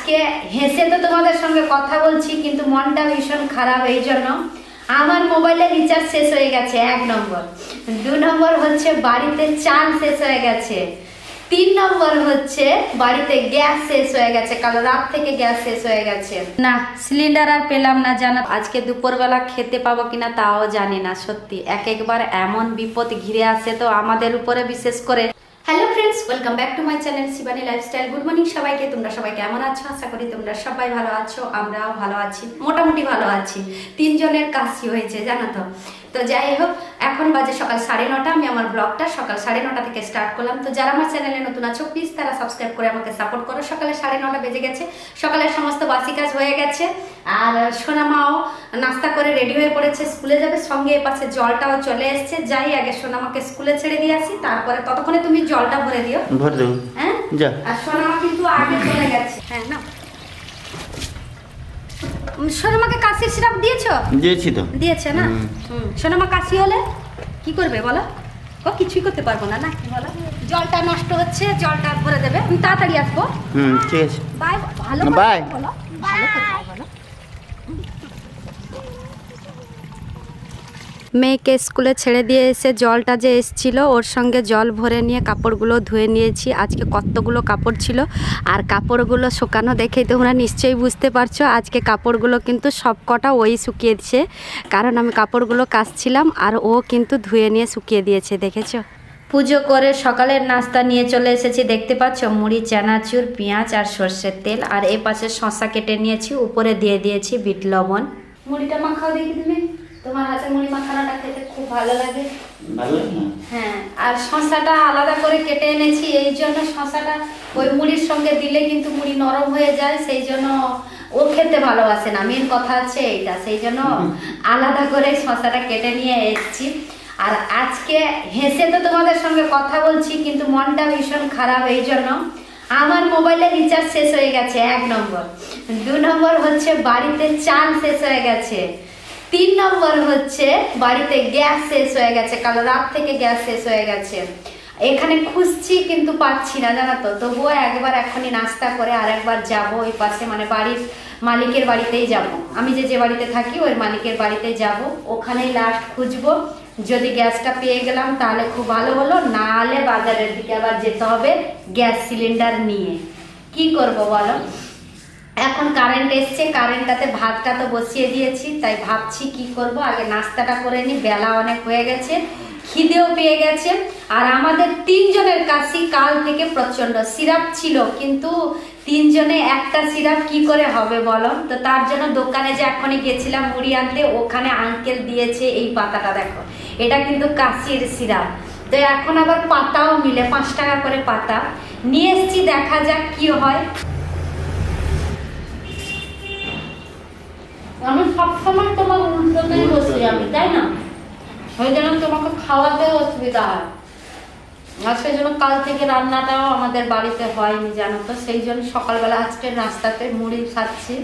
আজকে হেসে তো তোমাদের সঙ্গে কথা বলছি, কিন্তু মনটা ভীষণ খারাপ। এই জন্য আমার মোবাইলে রিচার্জ শেষ হয়ে গেছে, 1 নম্বর। 2 নম্বর হচ্ছে বাড়িতে চাল শেষ হয়ে গেছে। 3 নম্বর হচ্ছে বাড়িতে গ্যাস শেষ হয়ে গেছে, কাল রাত থেকে গ্যাস শেষ হয়ে গেছে। না, সিলিন্ডার আর পেলাম না জানো। আজকে দুপুরবেলা খেতে পাবো কিনা তাও জানি না। সত্যি একবার এমন বিপদ ঘিরে আসে তো আমাদের উপরে, বিশেষ করে। Hello friends, welcome back to my channel Shivani lifestyle. Good morning সবাইকে। তোমরা সবাই কেমন আছো? আশা করি তোমরা সবাই ভালো আছো, আমরাও ভালো আছি, মোটামুটি ভালো আছি। 3 জনের কাশি হয়েছে জানো তো। তো যাই হোক, এখন বাজে সকাল 9:30। আমি আমার ব্লগটা সকাল 9:30 থেকে স্টার্ট করলাম। তো যারা আমার চ্যানেলে নতুন আছো প্লিজ তারা সাবস্ক্রাইব করে আমাকে সাপোর্ট করো। সকালে 9:30 বেজে গেছে, সকালের সমস্ত বাসি কাজ হয়ে গেছে। আর সোনামাও নাস্তা করে রেডি হয়ে পড়েছে, স্কুলে যাবে। সঙ্গে এ পাশে জলটাও চলে এসছে। যাই আগে সোনামাকে স্কুলে ছেড়ে দিয়ে আসি, তারপরে ততক্ষণে তুমি জলটা ভরে দিও। ভরে দেবো। হ্যাঁ যা। আর সোনামা কিন্তু আগে চলে গেছে। হ্যাঁ না, সোনামাকে কাশির সিরাপ দিয়েছো? দিয়েছি তো। দিয়েছে না? সোনামা কাশি হলে কি করবে বলো? ও কিছুই করতে পারবো না, না কি বলো? জলটা নষ্ট হচ্ছে, জলটা ভরে দেবে। আমি তাড়াতাড়ি আসবো। ঠিক আছে। বাই। ভালো বাই। বলো, ভালো করে বলো। মেয়েকে স্কুলে ছেড়ে দিয়ে এসে জলটা যে এসেছিলো ওর সঙ্গে জল ভরে নিয়ে কাপড়গুলো ধুয়ে নিয়েছি। আজকে কতগুলো কাপড় ছিল, আর কাপড়গুলো শুকানো দেখেই তোমরা নিশ্চয়ই বুঝতে পারছো। আজকে কাপড়গুলো কিন্তু সব কটা ওই শুকিয়ে দিয়েছে, কারণ আমি কাপড়গুলো কাচছিলাম আর ও কিন্তু ধুয়ে নিয়ে শুকিয়ে দিয়েছে, দেখেছো। পুজো করে সকালের নাস্তা নিয়ে চলে এসেছি। দেখতে পাচ্ছ মুড়ি, চানাচুর, পেঁয়াজ আর সর্ষের তেল। আর এই পাশে শসা কেটে নিয়েছি, উপরে দিয়ে দিয়েছি বিট লবণ। মুড়িটা মাখাও দেখি তুমি, তোমার হাতে মুড়ি মাখানোটা খেতে খুব ভালো লাগে। হ্যাঁ, আর শসাটা আলাদা করে কেটে এনেছি। এই জন্য শসাটা ওই মুড়ির সঙ্গে দিলে কিন্তু মুড়ি নরম হয়ে যায়, সেই জন্য ও খেতে ভালোবাসে না। মেন কথা হচ্ছে এইটা, সেই জন্য আলাদা করে শসাটা কেটে নিয়ে এসেছি। আর আজকে হেসে তো তোমাদের সঙ্গে কথা বলছি, কিন্তু মনটা ভীষণ খারাপ। এই জন্য আমার মোবাইলে রিচার্জ শেষ হয়ে গেছে, 1 নম্বর। 2 নম্বর হচ্ছে বাড়িতে চাল শেষ হয়ে গেছে। 3 নম্বর হচ্ছে বাড়িতে গ্যাস শেষ হয়ে গেছে, কাল রাত থেকে গ্যাস শেষ হয়ে গেছে। এখানে খুঁজছি কিন্তু পাচ্ছি না জানো তো। তবুও একবার এখনই নাস্তা করে আর একবার যাবো ওই পাশে, মানে বাড়ির মালিকের বাড়িতেই যাব। আমি যে বাড়িতে থাকি ওই মালিকের বাড়িতে যাব, ওখানেই লাস্ট খুঁজবো। যদি গ্যাসটা পেয়ে গেলাম তাহলে খুব ভালো হলো, না হলে বাজারের দিকে আবার যেতে হবে গ্যাস সিলিন্ডার নিয়ে। কি করব বলো? এখন কারেন্ট এসছে, কারেন্টটাতে ভাতটা তো বসিয়ে দিয়েছি, তাই ভাবছি কি করব। আগে নাস্তাটা করে নি, বেলা অনেক হয়ে গেছে, খিদেও পেয়ে গেছে। আর আমাদের 3 জনের কাশি কাল থেকে প্রচন্ড। সিরাপ ছিল কিন্তু 3 জনে একটা সিরাপ কি করে হবে বলো? তো তার জন্য দোকানে যে এখনই গেছিলাম মুড়ি আনতে, ওখানে আঙ্কেল দিয়েছে এই পাতাটা, দেখো এটা কিন্তু কাশির সিরাপ। তো এখন আবার পাতাও মিলে 5 টাকা করে পাতা নিয়ে এসছি, দেখা যাক কি হয়। আমি সবসময় তোমার উল্টোতেই বসি আমি, তাই না? ওই জন্য তোমাকে খাওয়াতে অসুবিধা হয়। আর সেই জন্য কাল থেকে রান্নাটাও আমাদের বাড়িতে হয়নি জানো তো। সেই জন্য সকালবেলা আজকে নাস্তাতে মুড়ি খাচ্ছি।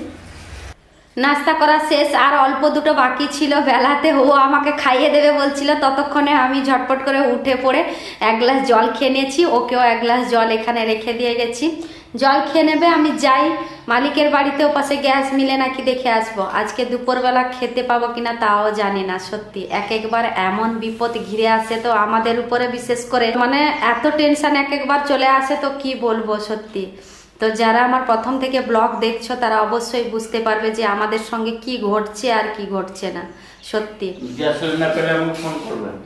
নাস্তা করা শেষ, আর অল্প দুটো বাকি ছিল বেলাতে। ও আমাকে খাইয়ে দেবে বলছিল, ততক্ষণে আমি ঝটপট করে উঠে পড়ে 1 গ্লাস জল খেয়ে নিয়েছি। ওকেও 1 গ্লাস জল এখানে রেখে দিয়ে গেছি, জল খেয়ে নেবে। আমি যাই মালিকের বাড়িতে, ও পাশে গ্যাস মিলে নাকি দেখে আসবো। আজকে দুপুরবেলা খেতে পাবো কিনা তাও জানি না। সত্যি একবার এমন বিপদ ঘিরে আসে তো আমাদের উপরে, বিশেষ করে মানে এত টেনশন একবার চলে আসে তো কি বলবো সত্যি। তো যারা আমার প্রথম থেকে ব্লগ দেখছো তারা অবশ্যই বুঝতে পারবে যে আমাদের সঙ্গে কি ঘটছে আর কি ঘটছে না। সত্যি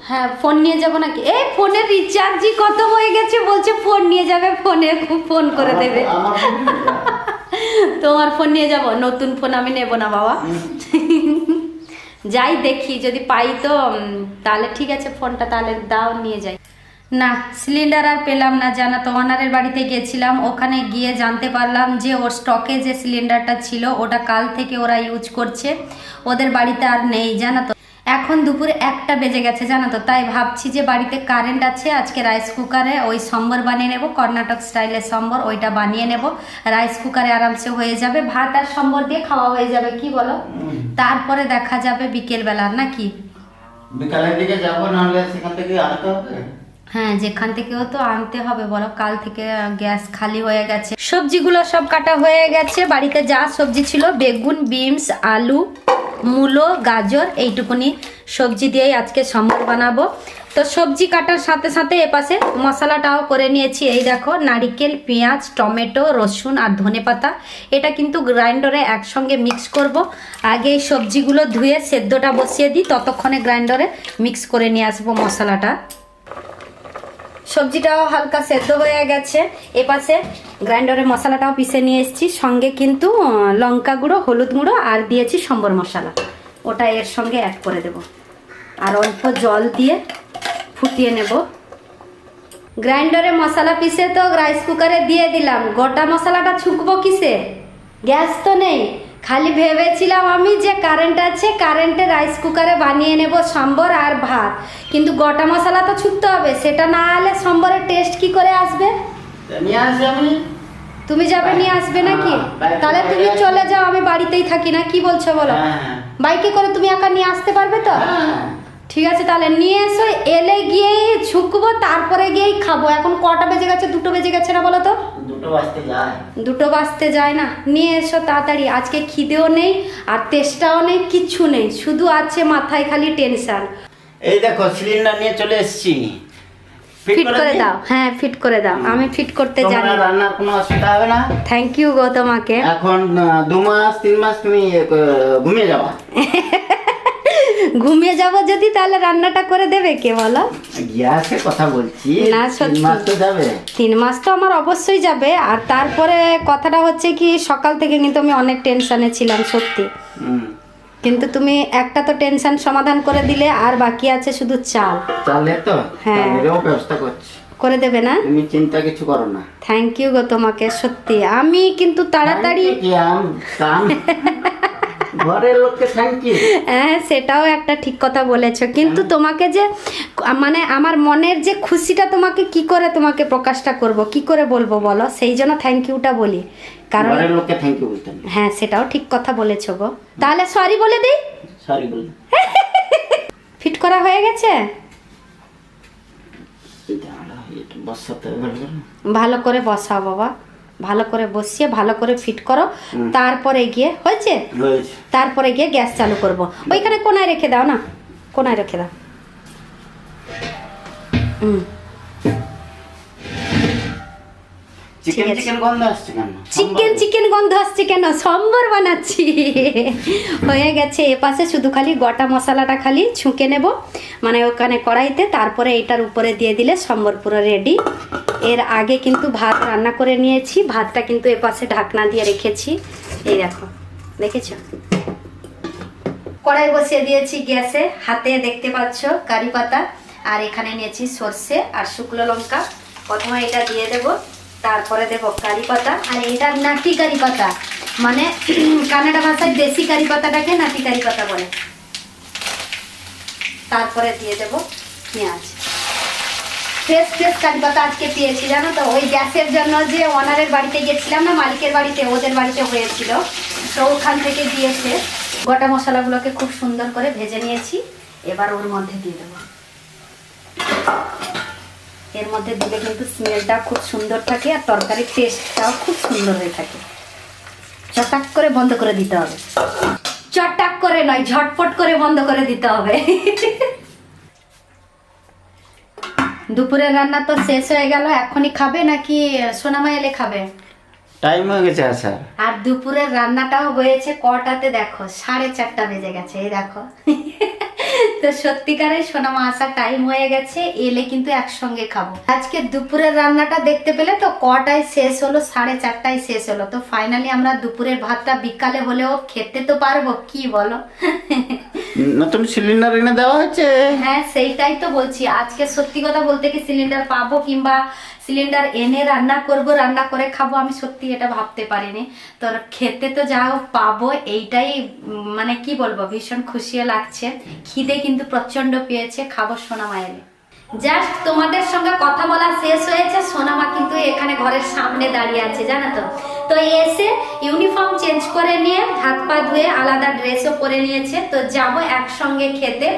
হ্যাঁ, ফোন নিয়ে যাবো নাকি? এই ফোনের রিচার্জই কত হয়ে গেছে, বলছে ফোন নিয়ে যাবে, ফোনে খুব ফোন করে দেবে। তোমার ফোন নিয়ে যাব? নতুন ফোন আমি নেব না বাবা। যাই দেখি, যদি পাই তো তাহলে ঠিক আছে, ফোনটা তাহলে দাও, নিয়ে যাই। না, সিলিন্ডার আর পেলাম না জানা তো। ওনারের বাড়িতে গেছিলাম, ওখানে গিয়ে জানতে পারলাম যে ওর স্টকে যে সিলিন্ডারটা ছিল ওটা কাল থেকে ওরা ইউজ করছে, ওদের বাড়িতে আর নেই জানা তো। এখন দুপুরে 1টা বেজে গেছে জানো তো। তাই ভাবছি যে বাড়িতে কারেন্ট আছে, আজকে রাইস কুকারে ওই সম্বর বানিয়ে নেব, কর্ণাটক স্টাইলের সম্বর, ওইটা বানিয়ে নেব। রাইস কুকারে আরামসে হয়ে যাবে, ভাত আর সম্বর দিয়ে খাওয়া হয়ে যাবে, কি বলো? তারপরে দেখা যাবে বিকেল বেলা, নাকি? বিকালের দিকে যাবো, নাহলে সেখান থেকে আনতে হবে। হ্যাঁ, যেখান থেকেও তো আনতে হবে বলো, কাল থেকে গ্যাস খালি হয়ে গেছে। সবজিগুলো সব কাটা হয়ে গেছে, বাড়িতে যা সবজি ছিল বেগুন, বিনস, আলু, মূলো, গাজর, এইটুকুনি সবজি দিয়েই আজকে সম্বর বানাবো। তো সবজি কাটার সাথে সাথে এপাশে মশলাটাও করে নিয়েছি। এই দেখো, নারকেল, পেঁয়াজ, টমেটো, রসুন আর ধনেপাতা, এটা কিন্তু গ্রাইন্ডারে একসঙ্গে মিক্স করব। আগে এই সবজিগুলো ধুয়ে সেদ্ধটা বসিয়ে দিই, ততক্ষণে গ্রাইন্ডারে মিক্স করে নিয়ে আসবো মশলাটা। সবজিটাও হালকা সেদ্ধ হয়ে গেছে, এপাশে গ্রাইন্ডারে মশলাটাও পিষে নিয়ে এসেছি, সঙ্গে কিন্তু লঙ্কা গুঁড়ো, হলুদ গুঁড়ো আর দিয়েছি সম্বর মশলা, ওটা এর সঙ্গে অ্যাড করে দেব। আর অল্প জল দিয়ে ফুটিয়ে নেব। গ্রাইন্ডারে মশলা পিষে তো রাইস কুকারে দিয়ে দিলাম, গোটা মশলাটা ছুকবো কিসে? গ্যাস তো নেই। খালি ভেবেছিলাম আমি যে কারেন্ট আছে, কারেন্টে রাইস কুকারে বানিয়ে নেব সম্বর আর ভাত, কিন্তু গোটা মশলা তো ছুকতে হবে, সেটা না হলে সম্বরের টেস্ট কি করে আসবে? তুমি যাবে নিয়ে আসবে নাকি? তাহলে তুমি চলে যাও, আমি বাড়িতেই থাকি না, কি বলছো বলো? বাইকে করে তুমি একা নিয়ে আসতে পারবে তো? ঠিক আছে, তাহলে নিয়ে এসো, এলে গিয়েই ছুকবো, তারপরে গিয়েই খাবো। এখন কটা বেজে গেছে? 2টো বেজে গেছে না বলো তো? 2টো বাজতে যায় না। নিয়ে এসো তাড়াতাড়ি, আজকে খিদেও নেই আর তেষ্টাও নেই, কিচ্ছু নেই, শুধু আছে মাথায় খালি টেনশন। এই দেখো সিলিন্ডার নিয়ে চলে এসেছি, ফিট করে দাও। হ্যাঁ, ফিট করে দাও, আমি ফিট করতে জানি। রান্নার কোনো অসুবিধা হবে না। থ্যাংক ইউ গো তোমাকে। এখন 2 মাস 3 মাস তুমি ঘুমিয়ে যাবা। ঘুমিয়ে যাব যদি, তাহলে রান্নাটা করে দেবে কে বলো? গ্যাসের কথা বলছি। না, 3 মাস তো যাবে। 3 মাস তো আমার অবশ্যই যাবে। আর তারপরে কথাটা হচ্ছে কি, সকাল থেকে কিন্তু আমি অনেক টেনশনে ছিলাম সত্যি, কিন্তু তুমি একটা তো টেনশন সমাধান করে দিলে, আর বাকি আছে শুধু চাল। চালে তো হ্যাঁ, এরও ব্যবস্থা করছি, করে দেবে না? তুমি চিন্তা কিছু করো না। থ্যাংক ইউ গো তোমাকে, সত্যি আমি কিন্তু তাড়াতাড়ি ঘরের লোককে থ্যাংক ইউ। হ্যাঁ, সেটাও একটা ঠিক কথা বলেছো, কিন্তু তোমাকে যে মানে আমার মনের যে খুশিটা, তোমাকে কি করে তোমাকে প্রকাশটা করব, কি করে বলবো বলো? সেই জন্য থ্যাংক ইউটা বলি, কারণ ঘরের লোককে থ্যাংক ইউ বলতে নেই। হ্যাঁ, সেটাও ঠিক কথা বলেছো গো। তাহলে সরি বলে দিই। সরি বল। ফিট করা হয়ে গেছে, বসাতে ভালো করে বসাও বাবা, ভালো করে বসিয়ে ভালো করে ফিট করো, তারপরে গিয়ে হয়েছে, তারপরে গিয়ে গ্যাস চালু করব। ওইখানে কোনায় রেখে দাও না, কোনায় রেখে দাও। চিকেন গন্ধ আসছে কেন? চিকেন গন্ধ আসছে কেন? সম্বর বানাচ্ছি। হয়ে গেছে, এপাশে শুধু খালি গোটা মশলাটা খালি ছুঁকে নেব, মানে ওখানে কড়াইতে, তারপরে এটার উপরে দিয়ে দিলে সম্বর পুরো রেডি। এর আগে কিন্তু ভাত রান্না করে নিয়েছি, ভাতটা কিন্তু এপাশে ঢাকনা দিয়ে রেখেছি। এই দেখো, দেখেছো? কড়াই বসিয়ে দিয়েছি গ্যাসে, হাতে দেখতে পাচ্ছ কারি পাতা, আর এখানে নিয়েছি সর্ষে আর শুকনো লঙ্কা। প্রথমে এটা দিয়ে দেব, তারপরে দেব কারি পাতা, আর এটা নাটি কারি পাতা, মানে কানাডা ভাষায় দেশি কারি পাতাটাকে নাটি কারি পাতা বলে। তারপরে দিয়ে দেব পেঁয়াজ, ফ্রেশ কারি পাতা আজকে পেয়েছি জানো তো, ওই গ্যাসের জন্য যে ওনারের বাড়িতে গেছিলাম না, মালিকের বাড়িতে, ওদের বাড়িতে হয়েছিল, তো ওখান থেকে দিয়েছে। গোটা মশলাগুলোকে খুব সুন্দর করে ভেজে নিয়েছি, এবার ওর মধ্যে দিয়ে দেবো। এর মধ্যে দিলে কিন্তু স্মেলটা খুব সুন্দর থাকে, আর তরকারির টেস্টটাও খুব সুন্দর হয়ে থাকে। চটাক করে বন্ধ করে দিতে হবে, চটাক করে নয়, ঝটপট করে বন্ধ করে দিতে হবে। দুপুরের রান্না তো শেষ হয়ে গেল, এখনই খাবে নাকি সোনামা এলে খাবে? টাইম হয়ে গেছে আসার। আর দুপুরের রান্নাটাও হয়েছে কটাতে দেখো, 4:30 বেজে গেছে। এই দেখো, তো সত্যিকারের সোনামা আসার টাইম হয়ে গেছে, এলে কিন্তু একসঙ্গে খাবো। আজকে দুপুরের রান্নাটা দেখতে পেলে তো, কটায় শেষ হলো? 4:30 শেষ হলো। তো ফাইনালি আমরা দুপুরের ভাতটা বিকালে হলেও খেতে তো পারবো, কি বলো? নতুন সিলিন্ডার এনে দেওয়া হয়েছে। হ্যাঁ, সেইটাই তো বলছি, আজকে সত্যি কথা বলতে কি সিলিন্ডার পাবো, কিংবা সিলিন্ডার এনে রান্না করব, রান্না করে খাবো, আমি সত্যি এটা ভাবতে পারিনি। তো খেতে তো যাও পাবো, এইটাই মানে কি বলবো, ভীষণ খুশিও লাগছে। খিদে কিন্তু প্রচন্ড পেয়েছে, খাবো সোনামা এলে। জাস্ট তোমাদের সঙ্গে কথা বলা শেষ হয়েছে, সোনামা কিন্তু এখানে ঘরের সামনে দাঁড়িয়ে আছে জানো তো। তো এসে ইউনিফর্ম চেঞ্জ করে নিয়ে হাত পা ধুয়ে আলাদা ড্রেসও পরে নিয়েছে, তো যাবো একসঙ্গে খেতে।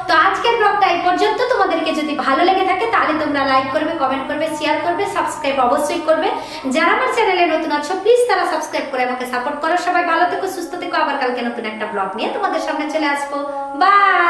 তো আজকের ব্লগটা এই পর্যন্ত। তোমাদেরকে যদি ভালো লেগে থাকে তাহলে তোমরা লাইক করবে, কমেন্ট করবে, শেয়ার করবে, সাবস্ক্রাইব অবশ্যই করবে। যারা আমার চ্যানেলে নতুন আছো প্লিজ তারা সাবস্ক্রাইব করে আমাকে সাপোর্ট করো। সবাই ভালো থেকো, সুস্থ থেকো। আবার কালকে নতুন একটা ব্লগ নিয়ে তোমাদের সামনে চলে আসবো। বাই।